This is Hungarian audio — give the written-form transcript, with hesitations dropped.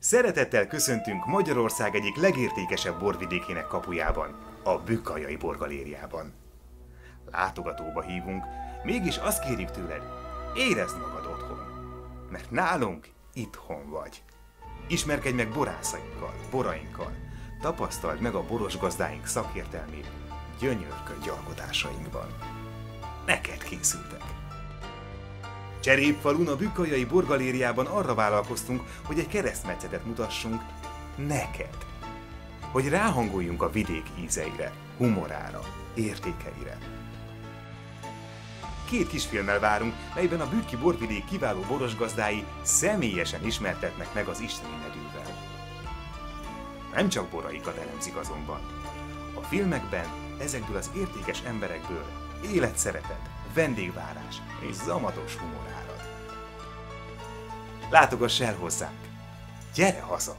Szeretettel köszöntünk Magyarország egyik legértékesebb borvidékének kapujában, a Bükkajai Borgalériában. Látogatóba hívunk, mégis azt kérjük tőled, érezd magad otthon, mert nálunk itthon vagy. Ismerkedj meg borászainkkal, borainkkal, tapasztald meg a boros gazdáink szakértelmét, gyönyörködj alkotásainkban. Neked készültek! Cserépfalun a Bükkajai Borgalériában arra vállalkoztunk, hogy egy keresztmetszetet mutassunk neked. Hogy ráhangoljunk a vidék ízeire, humorára, értékeire. 2 kisfilmmel várunk, melyben a bükki borvidék kiváló borosgazdái személyesen ismertetnek meg az isteni nedűvel. Nem csak boraikat elemzik azonban. A filmekben ezekből az értékes emberekből életszeretet, vendégvárás és zamatos humor árad. Látogass el hozzánk! Gyere haza!